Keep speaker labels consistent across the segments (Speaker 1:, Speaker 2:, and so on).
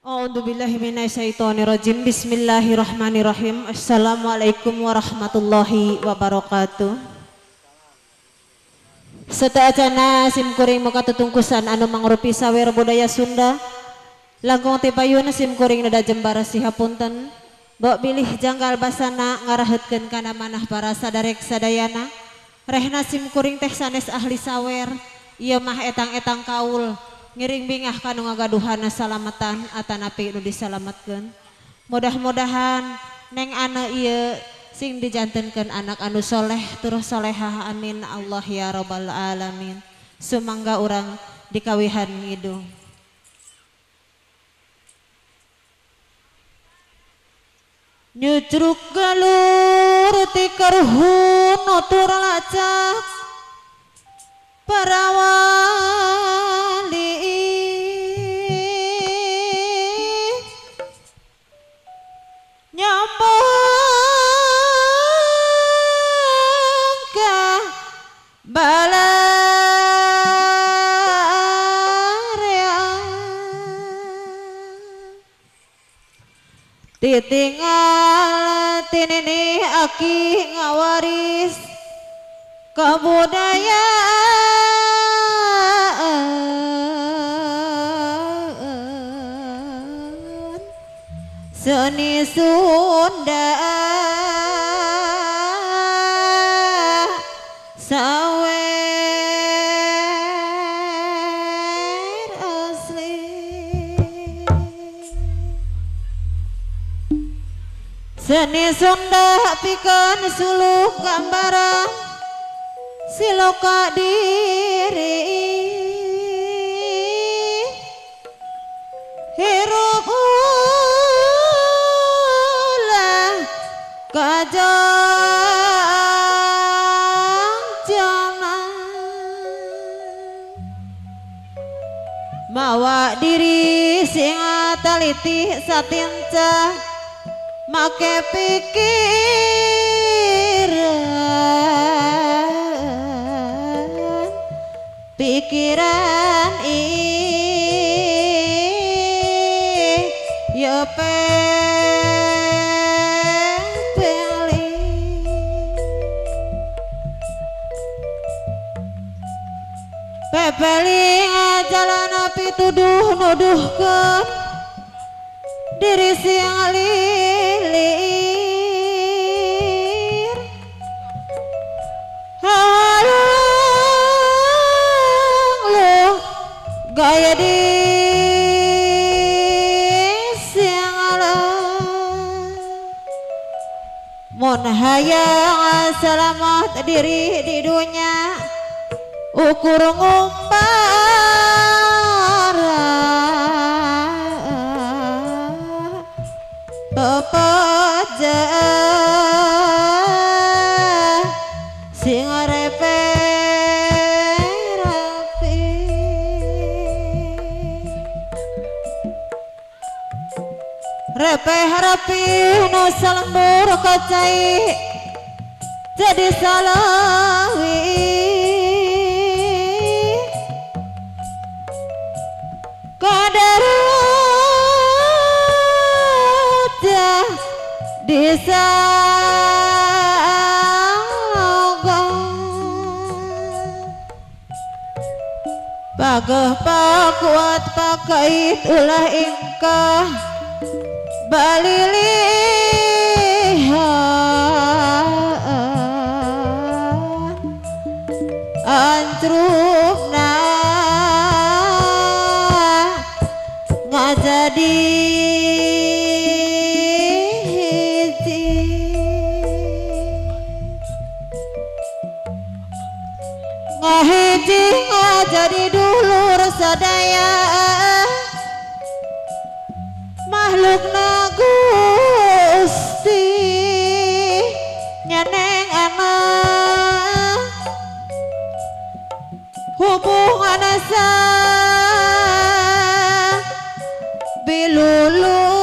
Speaker 1: A'udzubillahi minasyaitonirrajim. Bismillahirrahmanirrahim. Assalamualaikum warahmatullahi wabarakatuh. Setaajana sim kuring muka tutungkusan anu mangrupi sawer budaya Sunda. Langkung ti payun sim kuring nada jembara sihapunten. Bok bilih janggal basana ngarahetkeun kana manah para sadarek sadayana. Rehna sim kuring teh sanes ahli sawer. Ieu mah etang-etang kaul. Ngiring bingah kanu ngagaduhana salamatan atanapi nu disalametkeun. Mudah-mudahan neng ana ieu sing dijantenkeun anak anu soleh tur solehah, amin Allah ya rabbal alamin. Sumangga urang dikawihan ngidung. Nyucruk galur ti karuhun nutur lacak para wali nyambung ka balarea ditinggal tinini aki ngawaris kebudayaan seni Sunda sawer asli. Seni Sunda pikeun suluh gambaran siloka diri hirup ulah kajang mawa diri sing taliti satinca make pikiran ya pepeling jalan api tuduh nuduhkeun diri sing lilir halung gaya di siang mun hayang selamat diri di dunia ukur ngumbara pepaja sing repe rapi repeh rapi nu salembur kacai jadi salawi kadaruja desa pageh pakuat pakait ulah ingkah balilihan antrukna ngajadi hiji ngahiji ngajadi dulur sadaya makhluk Gusti nyaneng anak hubungan asa bilulungan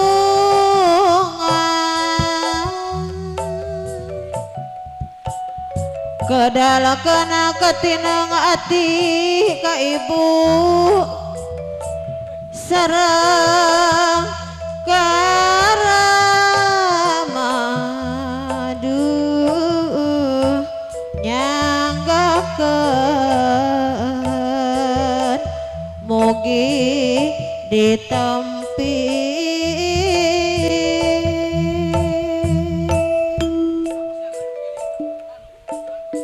Speaker 1: kedalakeun ketineng ati ka ibu sareng ditampi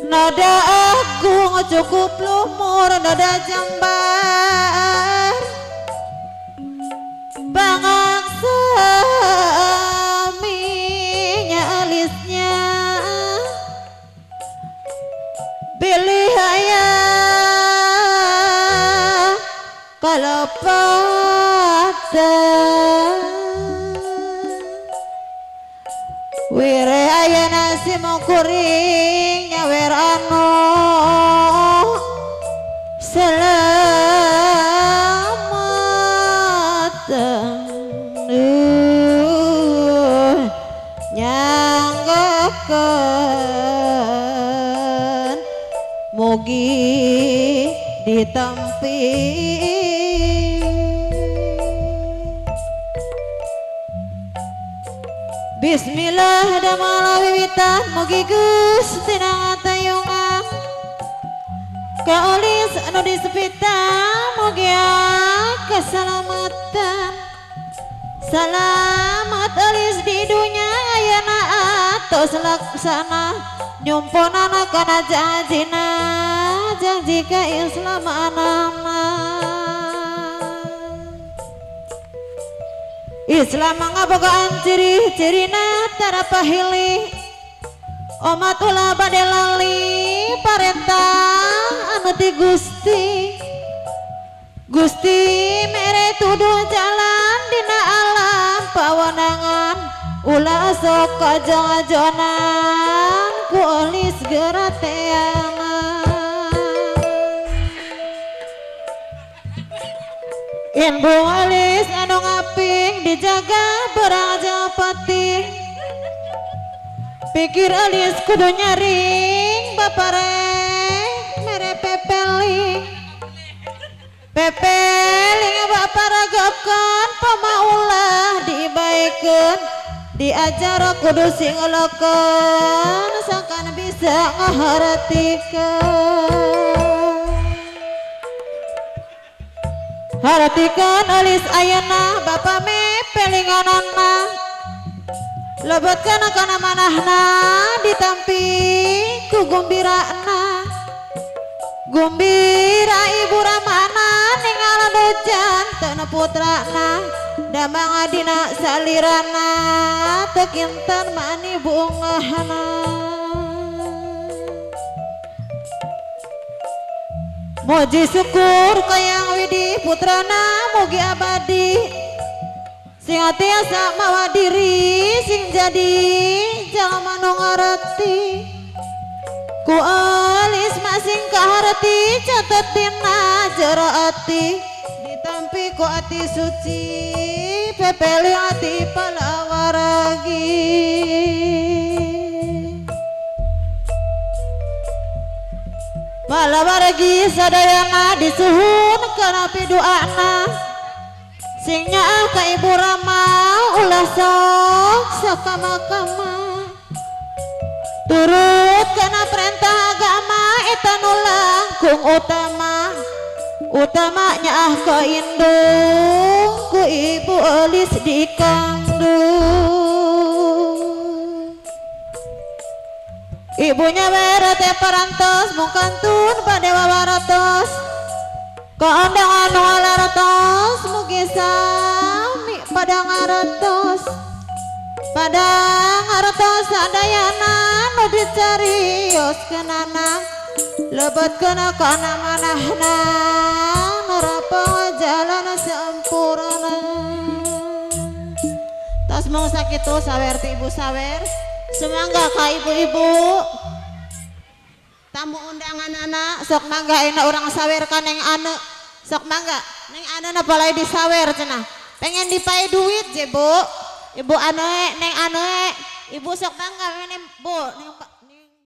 Speaker 1: nada agung cukup lumur nada jambar bangak saminya alisnya pilih ayah kalau pada wire ayah nasi mau kuring nyawer anu selamat nyanggakan mugi ditampi Bismillah damala wiwitan mugi Gusti ngatayungan kaulis anu disepita mugi keselamatan selamat alis di dunia ayana atos laksana nyumponana kana janjina janji ka Islam anama Islam ngabogaan ciri-cirina tarapahili umat ulah bade lali parentah anu ti Gusti mere tuduh jalan dina alam pawanangan ulah sok kajong-ajonan ku alis gerateangan Inbung alis anu ngaping dijaga beraja pati pikir alis kudu nyaring bapareng mere pepeling baparagapkan pamaulah dibaikeun diajar kudu singelekeun sangkan bisa ngaharatikeun haratikan alis ayana bapa me pelinganana lebetkan kana manahna ditampi ku gumbirana gumbira ibu ramana ningal dojan teu putrana damang adina salirana tekinten mani bungahna muji syukur kayang widi putrana mugi abadi sing atiasa mawa diri sing jadi jalma nu ngareti ku alis masing kaharti catetina jero ati ditampi ku ati suci pepeli ati palawaragi palawaragi sadayana disuhun kana pidoana sing nyaah ka ibu rama ulah sok sakama-kama turut kana perintah agama eta nu langkung utama nyaah ka indung ku ibu alis dikandung ibunya mere teh parantos mungkantun pada wawaratos kaandang anu alaratos mugi sami pada ngaratos sadayana nu dicarios kenana lebet kena kana manahna nerapa jalan sempurna tas mong sakitu sawer ti ibu sawer semangga ka ibu-ibu tamu undangan anak sok mangga enak orang sawer ka neng ane sok mangga neng ane na palai disawer cenah pengen dipae duit je bu ibu ane neng ane ibu sok mangga neng bu neng